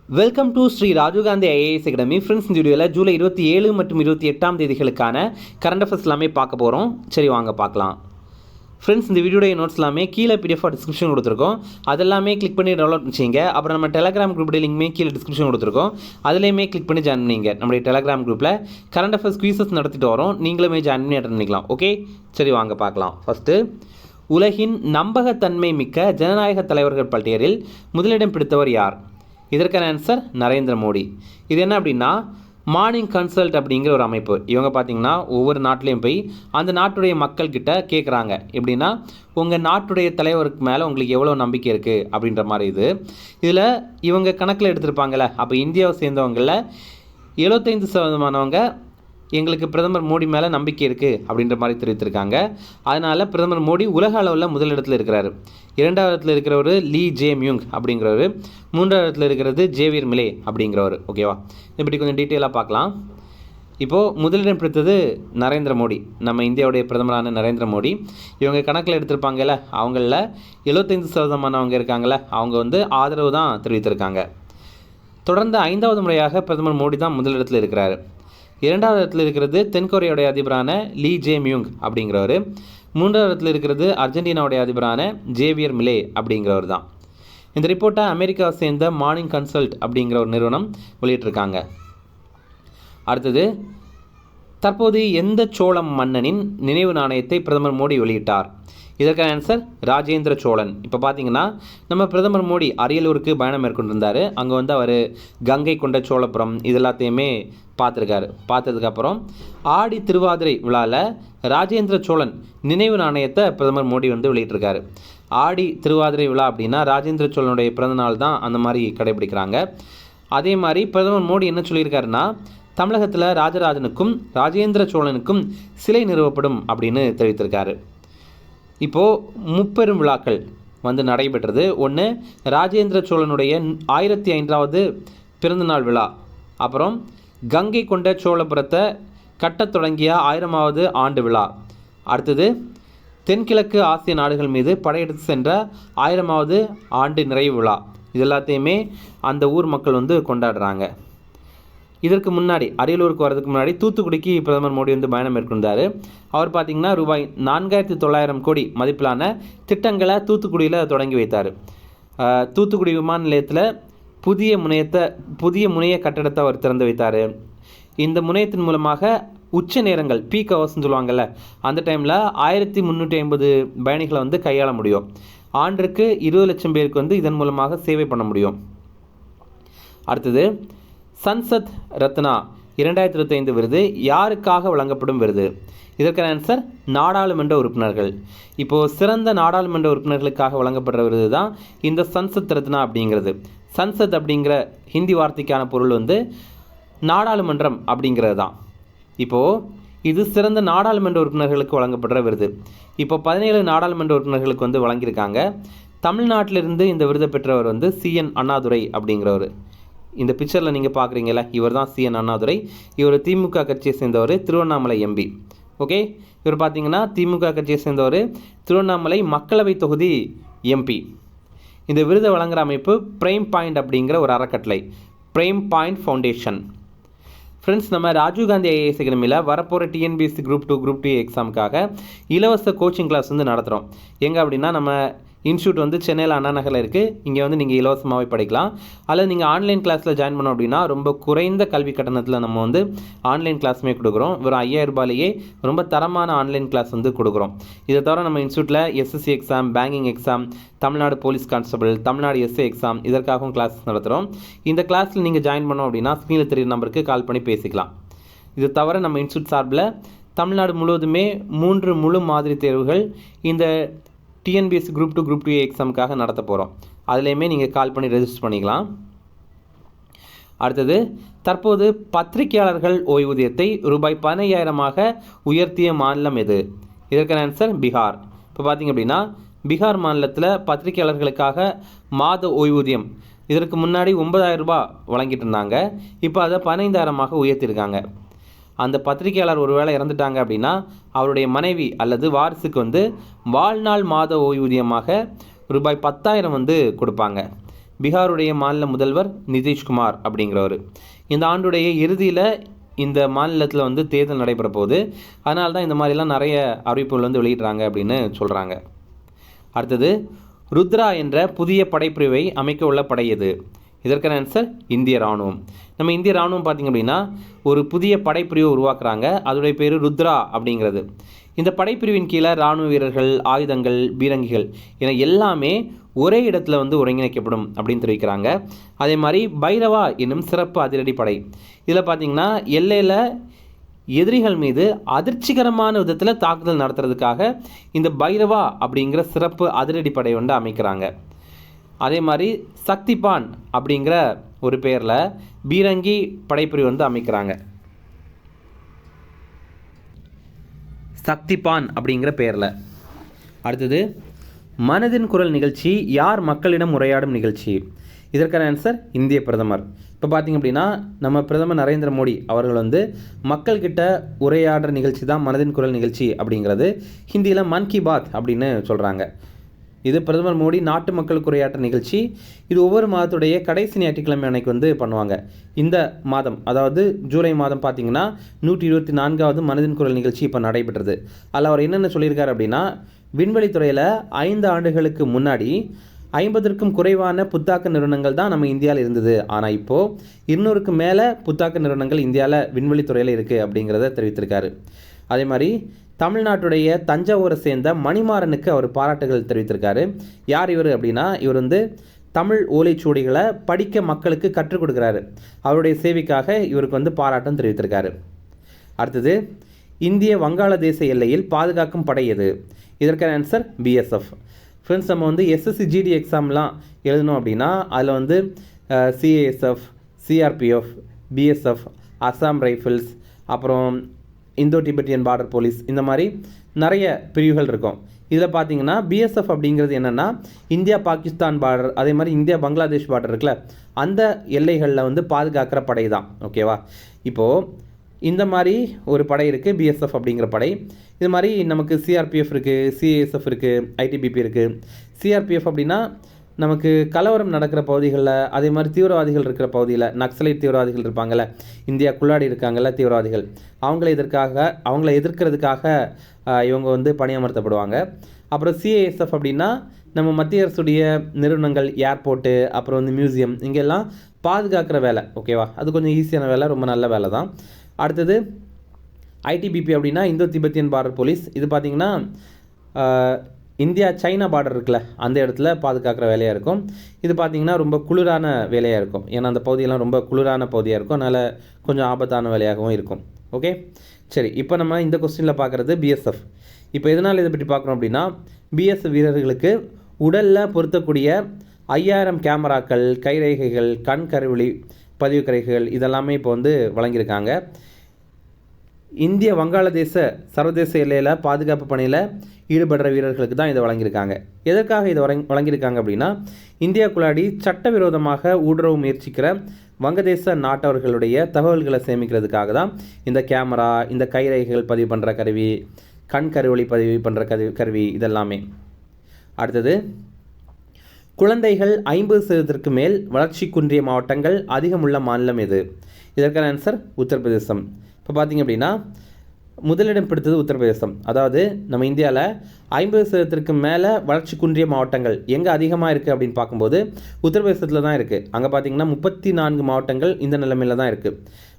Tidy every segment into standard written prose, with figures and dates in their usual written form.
Welcome to Shri Rajiv Gandhi IAS academy. Friends, இந்த வீடியோவில் ஜூலை 27 மற்றும் 28ஆம் தேதிகளுக்கான கரண்ட் அஃபேர்ஸ் எல்லாமே பார்க்க போகிறோம். சரி, வாங்க பார்க்கலாம். ஃப்ரெண்ட்ஸ், இந்த வீடியோடைய நோட்ஸ் எல்லாமே கீழே பிடிஎஃப் டிஸ்கிரிப்ஷன் கொடுத்துருக்கோம். அதெல்லாமே கிளிக் பண்ணி டவுன்லோட் பண்ணிச்சிங்க. அப்புறம் நம்ம டெலிகிராம் குரூப் லிங்க்மே கீழே டிஸ்கிரிப்ஷன் கொடுத்துருக்கோம். அதுலேயுமே கிளிக் பண்ணி ஜாயின் பண்ணிங்க. நம்மளுடைய டெலிகிராம் குரூப்பில் கரண்ட் அஃபேர்ஸ் குயிசஸ் நடத்திட்டு வரோம். நீங்களுமே ஜாயின் பண்ணி அட்டன் பண்ணிக்கலாம். ஓகே, சரி வாங்க பார்க்கலாம். ஃபஸ்ட்டு, உலகின் நம்பகத்தன்மை மிக்க ஜனநாயக தலைவர்கள் பட்டியலில் முதலிடம் பிடித்தவர் யார்? இதற்கான ஆன்சர் நரேந்திர மோடி. இது என்ன அப்படின்னா, மார்னிங் கன்சல்ட் அப்படிங்கிற ஒரு அமைப்பு. இவங்க பார்த்தீங்கன்னா ஒவ்வொரு நாட்டிலையும் போய் அந்த நாட்டுடைய மக்கள்கிட்ட கேட்குறாங்க. எப்படின்னா, உங்கள் நாட்டுடைய தலைவருக்கு மேலே உங்களுக்கு எவ்வளோ நம்பிக்கை இருக்குது அப்படின்ற மாதிரி. இதில் இவங்க கணக்கில் எடுத்திருப்பாங்கள்ல. அப்போ இந்தியாவை சேர்ந்தவங்களில் 75% எங்களுக்கு பிரதமர் மோடி மேலே நம்பிக்கை இருக்குது அப்படின்ற மாதிரி தெரிவித்திருக்காங்க. அதனால் பிரதமர் மோடி உலக அளவில் முதலிடத்தில் இருக்கிறார். 2வது இடத்துல இருக்கிறவர் லீ ஜே மியூங் அப்படிங்கிறவர். 3வது இடத்துல இருக்கிறது ஜேவியர் மிலே அப்படிங்கிறவர். ஓகேவா, இப்படி கொஞ்சம் டீட்டெயிலாக பார்க்கலாம். இப்போது முதலிடம் பிடித்தது நரேந்திர மோடி, நம்ம இந்தியாவுடைய பிரதமரான நரேந்திர மோடி. இவங்க கணக்கில் எடுத்திருப்பாங்கல்ல, அவங்களில் 75% அவங்க இருக்காங்கள, அவங்க ஆதரவு தான் தெரிவித்திருக்காங்க. தொடர்ந்து 5வது முறையாக பிரதமர் மோடி தான் முதலிடத்தில் இருக்கிறார். 2வது இடத்துல இருக்கிறது தென்கொரியாவுடைய அதிபரான லீ ஜே மியூங் அப்படிங்கிறவர். 3வது இடத்துல இருக்கிறது அர்ஜென்டினாவுடைய அதிபரான ஜேவியர் மிலே அப்படிங்கிறவர் தான். இந்த ரிப்போர்ட்டை அமெரிக்காவை சேர்ந்த மார்னிங் கன்சல்ட் அப்படிங்கிற ஒரு நிறுவனம் வெளியிட்டிருக்காங்க. அடுத்தது, தற்போது எந்த சோழ மன்னனின் நினைவு நாணயத்தை பிரதமர் மோடி வெளியிட்டார்? இதற்கான ஆன்சர் ராஜேந்திர சோழன். இப்போ பார்த்தீங்கன்னா, நம்ம பிரதமர் மோடி அரியலூருக்கு பயணம் மேற்கொண்டிருந்தார். அங்கே அவர் கங்கை கொண்ட சோழபுரம் இது எல்லாத்தையுமே பார்த்துருக்காரு. பார்த்ததுக்கப்புறம் ஆடி திருவாதிரை விழாவில் ராஜேந்திர சோழன் நினைவு நாணயத்தை பிரதமர் மோடி வெளியிட்டிருக்காரு. ஆடி திருவாதிரை விழா அப்படின்னா ராஜேந்திர சோழனுடைய பிறந்தநாள் தான் அந்த மாதிரி கடைபிடிக்கிறாங்க. அதே மாதிரி பிரதமர் மோடி என்ன சொல்லியிருக்காருன்னா, தமிழகத்தில் ராஜராஜனுக்கும் ராஜேந்திர சோழனுக்கும் சிலை நிறுவப்படும் அப்படின்னு தெரிவித்திருக்காரு. இப்போது முப்பெரும் விழாக்கள் நடைபெற்றது. ஒன்று, ராஜேந்திர சோழனுடைய 1005வது பிறந்தநாள் விழா. அப்புறம் கங்கை கொண்ட சோழபுரத்தை கட்டத் தொடங்கிய 1000வது ஆண்டு விழா. அடுத்தது, தென்கிழக்கு ஆசிய நாடுகள் மீது படையெடுத்து சென்ற 1000வது ஆண்டு நிறைவு விழா. இது எல்லாத்தையுமே அந்த ஊர் மக்கள் கொண்டாடுறாங்க. இதற்கு முன்னாடி, அரியலூருக்கு வரதுக்கு முன்னாடி தூத்துக்குடிக்கு பிரதமர் மோடி பயணம் மேற்கொண்டார். அவர் பார்த்திங்கன்னா ரூபாய் 4900 கோடி மதிப்பிலான திட்டங்களை தூத்துக்குடியில் தொடங்கி வைத்தார். தூத்துக்குடி விமான நிலையத்தில் புதிய முனைய கட்டடத்தை அவர் திறந்து வைத்தார். இந்த முனையத்தின் மூலமாக உச்ச நேரங்கள், பீக் ஹவர்ஸ்னு சொல்லுவாங்கள்ல, அந்த டைமில் 1350 பயணிகளை கையாள முடியும். ஆண்டிற்கு 20 லட்சம் பேருக்கு இதன் மூலமாக சேவை பண்ண முடியும். அடுத்தது, சன்சத் ரத்னா 2025 விருது யாருக்காக வழங்கப்படும் விருது? இதற்கான ஆன்சர் நாடாளுமன்ற உறுப்பினர்கள். இப்போது சிறந்த நாடாளுமன்ற உறுப்பினர்களுக்காக வழங்கப்படுற விருது தான் இந்த சன்சத் ரத்னா அப்படிங்கிறது. சன்சத் அப்படிங்கிற ஹிந்தி வார்த்தைக்கான பொருள் நாடாளுமன்றம் அப்படிங்கிறது தான். இப்போது இது சிறந்த நாடாளுமன்ற உறுப்பினர்களுக்கு வழங்கப்படுற விருது. இப்போ 17 நாடாளுமன்ற உறுப்பினர்களுக்கு வழங்கியிருக்காங்க. தமிழ்நாட்டிலிருந்து இந்த விருதை பெற்றவர் CN அண்ணாதுரை அப்படிங்கிறவர். இந்த பிக்சரில் நீங்கள் பார்க்குறீங்கள, இவர் தான் CN அண்ணாதுரை. இவர் திமுக கட்சியை சேர்ந்தவர், திருவண்ணாமலை எம்பி. ஓகே, இவர் பார்த்தீங்கன்னா திமுக கட்சியை சேர்ந்தவர், திருவண்ணாமலை மக்களவை தொகுதி எம்பி. இந்த விருதை வழங்குகிற அமைப்பு பிரைம் பாயிண்ட் அப்படிங்கிற ஒரு அறக்கட்டளை, பிரைம் பாயிண்ட் ஃபவுண்டேஷன். ஃப்ரெண்ட்ஸ், நம்ம ராஜீவ்காந்தி ஐஏஎஸ் அகாடமியில் வரப்போகிற TNPSC குரூப் 2 எக்ஸாமுக்காக இலவச கோச்சிங் கிளாஸ் நடத்துகிறோம். எங்கே அப்படின்னா, நம்ம இன்ஸ்டியூட் சென்னையில் அண்ணா நகரில் இருக்குது. இங்கே நீங்கள் இலவசமாகவே படிக்கலாம். அல்லது நீங்கள் ஆன்லைன் கிளாஸில் ஜாயின் பண்ணோம் அப்படின்னா ரொம்ப குறைந்த கல்வி கட்டணத்தில் நம்ம ஆன்லைன் கிளாஸுமே கொடுக்குறோம். வெறும் 5000 ரூபாயிலேயே ரொம்ப தரமான ஆன்லைன் கிளாஸ் கொடுக்குறோம். இதை தவிர நம்ம இன்ஸ்டியூட்டில் SSC exam, banking exam, Tamil Nadu police constable, Tamil Nadu SA exam இதற்காகவும் கிளாஸ் நடத்துகிறோம். இந்த கிளாஸில் நீங்கள் ஜாயின் பண்ணோம் அப்படின்னா ஸ்க்ரீனில் தெரியுற நம்பருக்கு கால் பண்ணி பேசிக்கலாம். இது தவிர நம்ம இன்ஸ்டியூட் சார்பில் தமிழ்நாடு முழுவதுமே 3 முழு மாதிரி தேர்வுகள் இந்த TNPSC குரூப் 2 எக்ஸாமுக்காக நடத்த போகிறோம். அதுலேயுமே நீங்கள் கால் பண்ணி ரெஜிஸ்டர் பண்ணிக்கலாம். அடுத்தது, தற்போது பத்திரிகையாளர்கள் ஓய்வூதியத்தை ரூபாய் 15000 உயர்த்திய மாநிலம் எது? இதற்கான ஆன்சர் பீகார். இப்போ பார்த்திங்க அப்படின்னா, பீகார் மாநிலத்தில் பத்திரிகையாளர்களுக்காக மாத ஓய்வூதியம் இதற்கு முன்னாடி 9000 ரூபாய் வழங்கிட்டு இருந்தாங்க. இப்போ அதை 15000 உயர்த்தியிருக்காங்க. அந்த பத்திரிகையாளர் ஒருவேளை இறந்துட்டாங்க அப்படின்னா அவருடைய மனைவி அல்லது வாரிசுக்கு வாழ்நாள் மாத ஓய்வூதியமாக ரூபாய் 10,000 கொடுப்பாங்க. பீகாருடைய மாநில முதல்வர் நிதிஷ்குமார் அப்படிங்கிறவர். இந்த ஆண்டுடைய இறுதியில் இந்த மாநிலத்தில் வந்து தேர்தல் நடைபெற போகுது. அதனால தான் இந்த மாதிரிலாம் நிறைய அறிவிப்புகள் வந்து வெளியிடுறாங்க அப்படின்னு சொல்கிறாங்க. அடுத்தது, ருத்ரா என்ற புதிய படைப்பிரிவை அமைக்க உள்ள படை எது? இதற்கான ஆன்சர் இந்திய இராணுவம். நம்ம இந்திய இராணுவம் பார்த்திங்க அப்படின்னா ஒரு புதிய படைப்பிரிவை உருவாக்குறாங்க. அதோடைய பேர் ருத்ரா அப்படிங்கிறது. இந்த படைப்பிரிவின் கீழே இராணுவ வீரர்கள், ஆயுதங்கள், பீரங்கிகள் என எல்லாமே ஒரே இடத்துல வந்து ஒருங்கிணைக்கப்படும் அப்படின்னு தெரிவிக்கிறாங்க. அதே மாதிரி பைரவா என்னும் சிறப்பு அதிரடி படை, இதில் பார்த்திங்கன்னா எல்லையில் எதிரிகள் மீது அதிர்ச்சிகரமான விதத்தில் தாக்குதல் நடத்துறதுக்காக இந்த பைரவா அப்படிங்கிற சிறப்பு அதிரடி படை வந்து அமைக்கிறாங்க. அதே மாதிரி சக்திபான் அப்படிங்கிற ஒரு பேரில் பீரங்கி படைப்பிரிவு வந்து அமைக்கிறாங்க. சக்திபான் அப்படிங்கிற பேரில். அடுத்தது, மனதின் குரல் நிகழ்ச்சி யார் மக்களிடம் உரையாடும் நிகழ்ச்சி? இதற்கான ஆன்சர் இந்திய பிரதமர். இப்போ பார்த்திங்க அப்படின்னா நம்ம பிரதமர் நரேந்திர மோடி அவர்கள் வந்து மக்கள்கிட்ட உரையாடுற நிகழ்ச்சி தான் மனதின் குரல் நிகழ்ச்சி அப்படிங்கிறது. ஹிந்தியில் மன் கி பாத் அப்படின்னு சொல்கிறாங்க. இது பிரதமர் மோடி நாட்டு மக்களுக்கு உரையாற்ற நிகழ்ச்சி. இது ஒவ்வொரு மாதத்துடைய கடைசி ஞாயிற்றுக்கிழமை அன்னைக்கு வந்து பண்ணுவாங்க. இந்த மாதம், அதாவது ஜூலை மாதம் பார்த்திங்கன்னா 124வது மனதின் குரல் நிகழ்ச்சி இப்போ நடைபெற்றது. அதில் அவர் என்னென்ன சொல்லியிருக்காரு அப்படின்னா, விண்வெளித்துறையில் 5 ஆண்டுகளுக்கு முன்னாடி 50க்கும் குறைவான புத்தாக்க நிறுவனங்கள் தான் நம்ம இந்தியாவில் இருந்தது. ஆனால் இப்போது 200க்கு மேலே புத்தாக்க நிறுவனங்கள் இந்தியாவில் விண்வெளித்துறையில் இருக்குது அப்படிங்கிறத தெரிவித்திருக்காரு. அதே மாதிரி தமிழ்நாட்டுடைய தஞ்சாவூரை சேர்ந்த மணிமாறனுக்கு அவர் பாராட்டுகள் தெரிவித்திருக்காரு. யார் இவர் அப்படின்னா, இவர் வந்து தமிழ் ஓலைச்சுவடிகளை படிக்க மக்களுக்கு கற்றுக் கொடுக்குறாரு. அவருடைய சேவைக்காக இவருக்கு வந்து பாராட்டும் தெரிவித்திருக்காரு. அடுத்தது, இந்திய வங்காளதேச எல்லையில் பாதுகாக்கும் படை எது? இதற்கான ஆன்சர் பிஎஸ்எஃப். ஃப்ரெண்ட்ஸ், நம்ம வந்து எஸ்எஸ்சி ஜிடி எக்ஸாம்லாம் எழுதணும் அப்படின்னா அதில் வந்து CASF, CRPF, BSF, Assam rifles, அப்புறம் இந்தோ டிபெட்டியன் பார்டர் போலீஸ், இந்த மாதிரி நிறைய பிரிவுகள் இருக்கும். இதில் பார்த்தீங்கன்னா பிஎஸ்எஃப் அப்படிங்கிறது என்னென்னா இந்தியா பாகிஸ்தான் பார்டர், அதே மாதிரி இந்தியா பங்களாதேஷ் பார்டர் இருக்குல்ல, அந்த எல்லைகளில் வந்து பாதுகாக்கிற படை தான். ஓகேவா? இப்போது இந்த மாதிரி ஒரு படை இருக்குது, பிஎஸ்எஃப் அப்படிங்கிற படை. இது மாதிரி நமக்கு சிஆர்பிஎஃப் இருக்குது, சிஏஎஸ்எஃப் இருக்குது, ஐடிபிபி இருக்குது. சிஆர்பிஎஃப் அப்படின்னா நமக்கு கலவரம் நடக்கிற பகுதிகளில், அதே மாதிரி தீவிரவாதிகள் இருக்கிற பகுதியில், நக்சலைட் தீவிரவாதிகள் இருப்பாங்கள்ல, இந்தியாக்குள்ளாடி இருக்காங்கள்ல தீவிரவாதிகள், அவங்கள எதிர்க்கிறதுக்காக இவங்க வந்து பணியமர்த்தப்படுவாங்க. அப்புறம் சிஏஎஸ்எஃப் அப்படின்னா நம்ம மத்திய அரசுடைய நிறுவனங்கள், ஏர்போர்ட்டு, அப்புறம் வந்து மியூசியம், இங்கெல்லாம் பாதுகாக்கிற வேலை. ஓகேவா? அது கொஞ்சம் ஈஸியான வேலை, ரொம்ப நல்ல வேலை தான். அடுத்தது ஐடிபிபி அப்படின்னா இந்தோ திபெத்தியன் பார்டர் போலீஸ். இது பார்த்திங்கன்னா இந்தியா சைனா பார்டர் இருக்குல்ல, அந்த இடத்துல பாதுகாக்கிற வேலையாக இருக்கும். இது பார்த்திங்கன்னா ரொம்ப குளிரான வேலையாக இருக்கும். ஏன்னா அந்த பகுதியெல்லாம் ரொம்ப குளிரான பகுதியாக இருக்கும், அதனால் கொஞ்சம் ஆபத்தான வேலையாகவும் இருக்கும். ஓகே, சரி. இப்போ நம்ம இந்த கொஸ்டினில் பார்க்குறது பிஎஸ்எஃப். இப்போ எதனால் இதை பற்றி பார்க்குறோம் அப்படின்னா, பிஎஸ்எஃப் வீரர்களுக்கு உடலில் பொருத்தக்கூடிய 5000 கேமராக்கள், கைரேகைகள், கண் கருவிழி பதிவு கருவிகள் இதெல்லாமே இப்போ வந்து வழங்கியிருக்காங்க. இந்திய வங்காளதேச சர்வதேச எல்லையில் பாதுகாப்பு பணியில் ஈடுபடுற வீரர்களுக்கு தான் இதை வழங்கியிருக்காங்க. எதற்காக இதை வழங்கியிருக்காங்க அப்படின்னா, இந்தியாக்குள்ளாடி சட்டவிரோதமாக ஊடுருவ முயற்சிக்கிற வங்கதேச நாட்டவர்களுடைய தகவல்களை சேமிக்கிறதுக்காக தான் இந்த கேமரா, இந்த கைரேகைகள் பதிவு பண்ணுற கருவி, கண் கருவொளி பதிவு பண்ணுற கருவி இதெல்லாமே. அடுத்தது, குழந்தைகள் 50% மேல் வளர்ச்சி குன்றிய மாவட்டங்கள் அதிகமுள்ள மாநிலம் எது? இதற்கான ஆன்சர் உத்தரப்பிரதேசம். இப்போ பார்த்திங்க அப்படின்னா முதலிடம் பிடித்தது உத்தரப்பிரதேசம். அதாவது நம்ம இந்தியாவில் 50% மேலே வளர்ச்சி குன்றிய மாவட்டங்கள் எங்கே அதிகமாக இருக்குது அப்படின்னு பார்க்கும்போது உத்தரப்பிரதேசத்தில் தான் இருக்குது. அங்கே பார்த்திங்கன்னா 34 மாவட்டங்கள் இந்த நிலைமையில் தான் இருக்குது.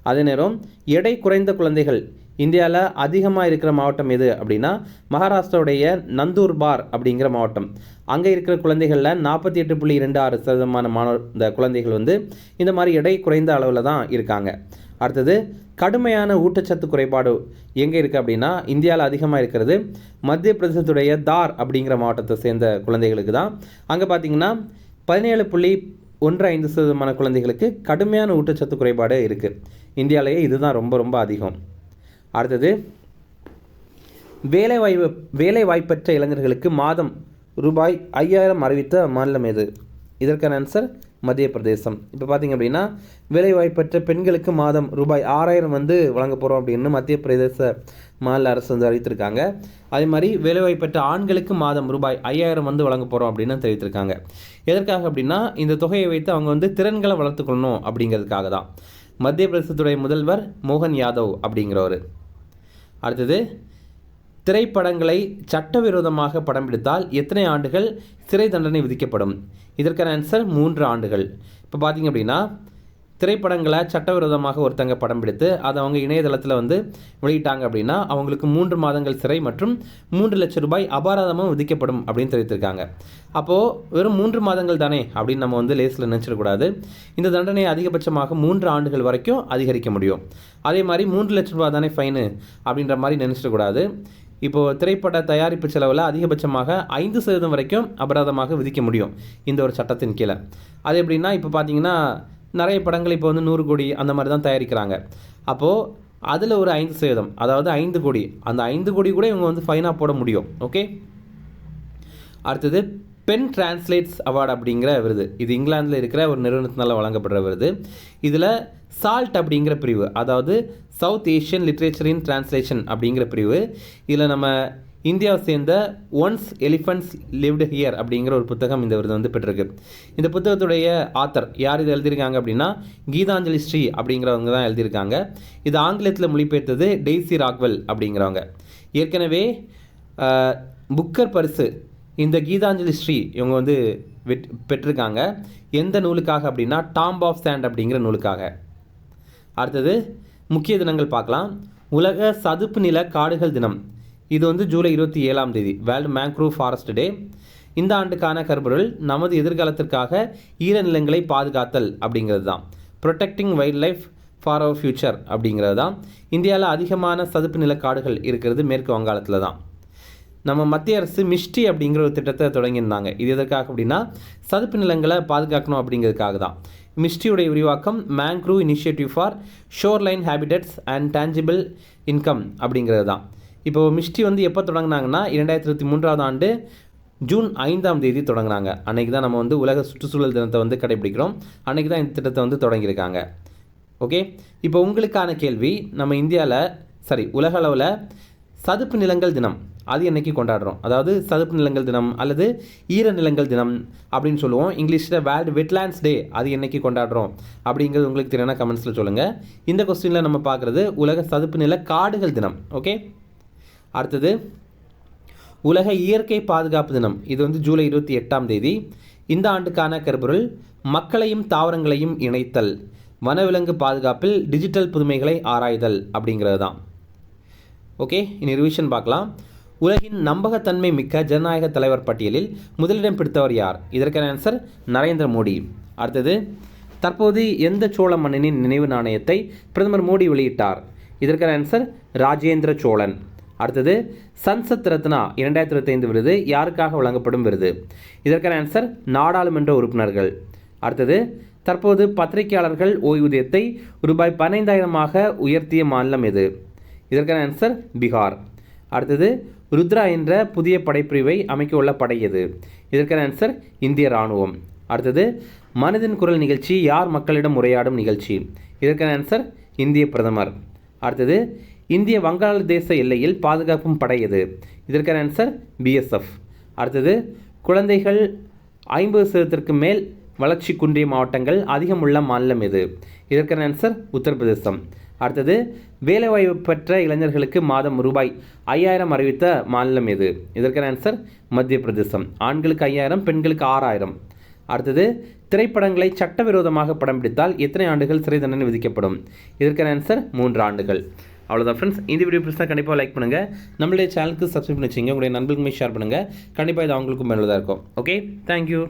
அதே நேரம் எடை குறைந்த குழந்தைகள் இந்தியாவில் அதிகமாக இருக்கிற மாவட்டம் எது அப்படின்னா மகாராஷ்டிராவுடைய நந்தூர்பார் அப்படிங்கிற மாவட்டம். அங்கே இருக்கிற குழந்தைகளில் 48.26% இந்த குழந்தைகள் வந்து இந்த மாதிரி எடை குறைந்த அளவில் தான் இருக்காங்க. அடுத்தது, கடுமையான ஊட்டச்சத்து குறைபாடு எங்கே இருக்குது அப்படின்னா இந்தியாவில் அதிகமாக இருக்கிறது மத்திய பிரதேசத்துடைய தார் அப்படிங்கிற மாவட்டத்தை சேர்ந்த குழந்தைகளுக்கு தான். அங்கே பார்த்திங்கன்னா 17.15% குழந்தைகளுக்கு கடுமையான ஊட்டச்சத்து குறைபாடு இருக்குது. இந்தியாவிலேயே இதுதான் ரொம்ப ரொம்ப அதிகம். அடுத்தது, வேலைவாய்ப்பற்ற இளைஞர்களுக்கு மாதம் ரூபாய் 5000 அறிவித்த மாநிலம் எது? இதற்கான ஆன்சர் மத்திய பிரதேசம். இப்போ பார்த்திங்க அப்படின்னா வேலைவாய்ப்பற்ற பெண்களுக்கு மாதம் ரூபாய் 6000 வந்து வழங்க போகிறோம் அப்படின்னு மத்திய பிரதேச மாநில அரசு வந்து அறிவித்திருக்காங்க. அதே மாதிரி வேலைவாய்ப்பற்ற ஆண்களுக்கு மாதம் ரூபாய் 5000 வந்து வழங்க போகிறோம் அப்படின்னு தெரிவித்திருக்காங்க. எதற்காக அப்படின்னா இந்த தொகையை வைத்து அவங்க வந்து திறன்களை வளர்த்துக்கொள்ளணும் அப்படிங்கிறதுக்காக தான். மத்திய பிரதேசத்துடைய முதல்வர் மோகன் யாதவ் அப்படிங்கிறவர். அடுத்தது, திரைப்படங்களை சட்டவிரோதமாக படம் பிடித்தால் எத்தனை ஆண்டுகள் சிறை தண்டனை விதிக்கப்படும்? இதற்கான ஆன்சர் 3 ஆண்டுகள். இப்போ பார்த்திங்க அப்படின்னா திரைப்படங்களை சட்டவிரோதமாக ஒருத்தங்க படம் பிடித்து அதை அவங்க இணையதளத்தில் வந்து வெளியிட்டாங்க அப்படின்னா அவங்களுக்கு 3 மாதங்கள் சிறை மற்றும் 3 லட்சம் ரூபாய் அபராதமும் விதிக்கப்படும் அப்படின்னு தெரிவித்திருக்காங்க. அப்போது வெறும் 3 மாதங்கள் தானே அப்படின்னு நம்ம வந்து லேஸில் நினச்சிடக்கூடாது. இந்த தண்டனையை அதிகபட்சமாக 3 ஆண்டுகள் வரைக்கும் அதிகரிக்க முடியும். அதே மாதிரி 3 லட்சம் ரூபா தானே ஃபைனு அப்படின்ற மாதிரி நினச்சிடக்கூடாது. இப்போது திரைப்பட தயாரிப்பு செலவில் அதிகபட்சமாக 5% வரைக்கும் அபராதமாக விதிக்க முடியும் இந்த ஒரு சட்டத்தின் கீழே. அது எப்படின்னா இப்போ பார்த்தீங்கன்னா நிறைய படங்கள் இப்போ வந்து 100 கோடி அந்த மாதிரி தான் தயாரிக்கிறாங்க. அப்போது அதில் ஒரு 5%, அதாவது 5 கோடி, அந்த 5 கோடி கூட இவங்க வந்து ஃபைனாக போட முடியும். ஓகே. அடுத்தது, பென் டிரான்ஸ்லேட்ஸ் அவார்டு அப்படிங்கிற விருது. இது இங்கிலாந்தில் இருக்கிற ஒரு நிறுவனத்தினால் வழங்கப்படுற விருது. இதில் சால்ட் அப்படிங்கிற பிரிவு, அதாவது south Asian literature in translation அப்படிங்கிற பிரிவு. இதில் நம்ம இந்தியாவை சேர்ந்த ஒன்ஸ் எலிஃபண்ட்ஸ் லிவ்டு ஹியர் அப்படிங்கிற ஒரு புத்தகம் இந்த விருது வந்து பெற்றிருக்கு. இந்த புத்தகத்துடைய ஆத்தர் யார் இது எழுதியிருக்காங்க அப்படின்னா கீதாஞ்சலி ஸ்ரீ அப்படிங்கிறவங்க தான் எழுதியிருக்காங்க. இது ஆங்கிலத்தில் மொழிபெயர்த்தது டெய்சி ராக்வெல் அப்படிங்கிறவங்க. ஏற்கனவே புக்கர் பரிசு இந்த கீதாஞ்சலி ஸ்ரீ இவங்க வந்து பெற்றிருக்காங்க. எந்த நூலுக்காக அப்படின்னா டாம்ப் ஆஃப் சாண்ட் அப்படிங்கிற நூலுக்காக. அடுத்தது, முக்கிய தினங்கள் பார்க்கலாம். உலக சதுப்பு நில காடுகள் தினம், இது வந்து ஜூலை 27ஆம் தேதி, வேர்ல்டு மேங்க்ரூவ் ஃபாரஸ்ட் டே. இந்த ஆண்டுக்கான கருப்பொருள் நமது எதிர்காலத்திற்காக ஈரநிலங்களை பாதுகாத்தல் அப்படிங்கிறது தான். Protecting wildlife for our future அப்படிங்கிறது தான். இந்தியாவில் அதிகமான சதுப்பு நில காடுகள் இருக்கிறது மேற்கு வங்காளத்தில் தான். நம்ம மத்திய அரசு மிஷ்டி அப்படிங்கிற ஒரு திட்டத்தை தொடங்கியிருந்தாங்க. இது எதற்காக அப்படின்னா சதுப்பு நிலங்களை பாதுகாக்கணும் அப்படிங்கிறதுக்காக தான். மிஷ்டியுடைய விரிவாக்கம் mangrove initiative for shoreline habitats and tangible income அப்படிங்கிறது தான். இப்போது மிஷ்டி வந்து எப்போ தொடங்கினாங்கன்னா 2023ஆம் ஆண்டு ஜூன் 5ஆம் தேதி தொடங்கினாங்க. அன்றைக்கி தான் நம்ம வந்து உலக சுற்றுச்சூழல் தினத்தை வந்து கடைபிடிக்கிறோம். அன்றைக்கி தான் இந்த திட்டத்தை வந்து தொடங்கியிருக்காங்க. ஓகே. இப்போ உங்களுக்கான கேள்வி, நம்ம இந்தியாவில் உலக அளவில் சதுப்பு நிலங்கள் தினம் அது என்னைக்கு கொண்டாடுறோம்? அதாவது சதுப்பு நிலங்கள் தினம் அல்லது ஈர நிலங்கள் தினம் அப்படின்னு சொல்லுவோம். இங்கிலீஷில் வேர்ல்டு வெட்லேண்ட்ஸ் டே அது என்னைக்கு கொண்டாடுறோம் அப்படிங்கிறது உங்களுக்கு தெரியும்னா கமெண்ட்ஸில் சொல்லுங்கள். இந்த கொஸ்டினில் நம்ம பார்க்குறது உலக சதுப்பு நில காடுகள் தினம். ஓகே. அடுத்தது, உலக இயற்கை பாதுகாப்பு தினம், இது வந்து ஜூலை 28ஆம் தேதி. இந்த ஆண்டுக்கான கருப்பொருள் மக்களையும் தாவரங்களையும் இணைத்தல், வனவிலங்கு பாதுகாப்பில் டிஜிட்டல் புதுமைகளை ஆராய்தல் அப்படிங்கிறது தான். ஓகே. இனி ரிவிஷன் பார்க்கலாம். உலகின் நம்பகத்தன்மை மிக்க ஜனநாயக தலைவர் பட்டியலில் முதலிடம் பிடித்தவர் யார்? இதற்கான ஆன்சர் நரேந்திர மோடி. அடுத்தது, தற்போது எந்த சோழ மன்னனின் நினைவு நாணயத்தை பிரதமர் மோடி வெளியிட்டார்? இதற்கான ஆன்சர் ராஜேந்திர சோழன். அடுத்தது, சன்சத் ரத்னா 2025 விருது யாருக்காக வழங்கப்படும் விருது? இதற்கான ஆன்சர் நாடாளுமன்ற உறுப்பினர்கள். அடுத்தது, தற்போது பத்திரிகையாளர்கள் ஓய்வூதியத்தை ரூபாய் 15,000 உயர்த்திய மாநிலம் எது? இதற்கான ஆன்சர் பீகார். அடுத்தது, ருத்ரா என்ற புதிய படைப்பிரிவை அமைக்க உள்ள படை எது? இதற்கான ஆன்சர் இந்திய இராணுவம். அடுத்தது, மனதின் குரல் நிகழ்ச்சி யார் மக்களிடம் உரையாடும் நிகழ்ச்சி? இதற்கான ஆன்சர் இந்திய பிரதமர். அடுத்தது, இந்திய வங்காளதேச எல்லையில் பாதுகாக்கும் படை எது? இதற்கான ஆன்சர் பிஎஸ்எஃப். அடுத்தது, குழந்தைகள் 50% மேல் வளர்ச்சி குன்றிய மாவட்டங்கள் அதிகம் உள்ள மாநிலம் எது? இதற்கான ஆன்சர் உத்தரப்பிரதேசம். அடுத்தது, வேலைவாய்ப்பு பெற்ற இளைஞர்களுக்கு மாதம் ரூபாய் 5,000 அறிவித்த மாநிலம் எது? இதற்கான ஆன்சர் மத்திய பிரதேசம். ஆண்களுக்கு 5,000, பெண்களுக்கு 6,000. அடுத்தது, திரைப்படங்களை சட்டவிரோதமாக படம் பிடித்தால் எத்தனை ஆண்டுகள் சிறை தண்டனை விதிக்கப்படும்? இதற்கான ஆன்சர் 3 ஆண்டுகள். அவ்வளோதான் ஃப்ரெண்ட்ஸ். இந்த வீடியோ பிடிச்சா கண்டிப்பாக லைக் பண்ணுங்கள். நம்மளுடைய சேனலுக்கு சப்ஸ்கிரைப் பண்ணி வச்சுங்க. உங்களுடைய நண்பர்களுமே ஷேர் பண்ணுங்கள். கண்டிப்பாக இது அவங்களுக்கும் பயனுள்ளதாக இருக்கும். Okay, thank you.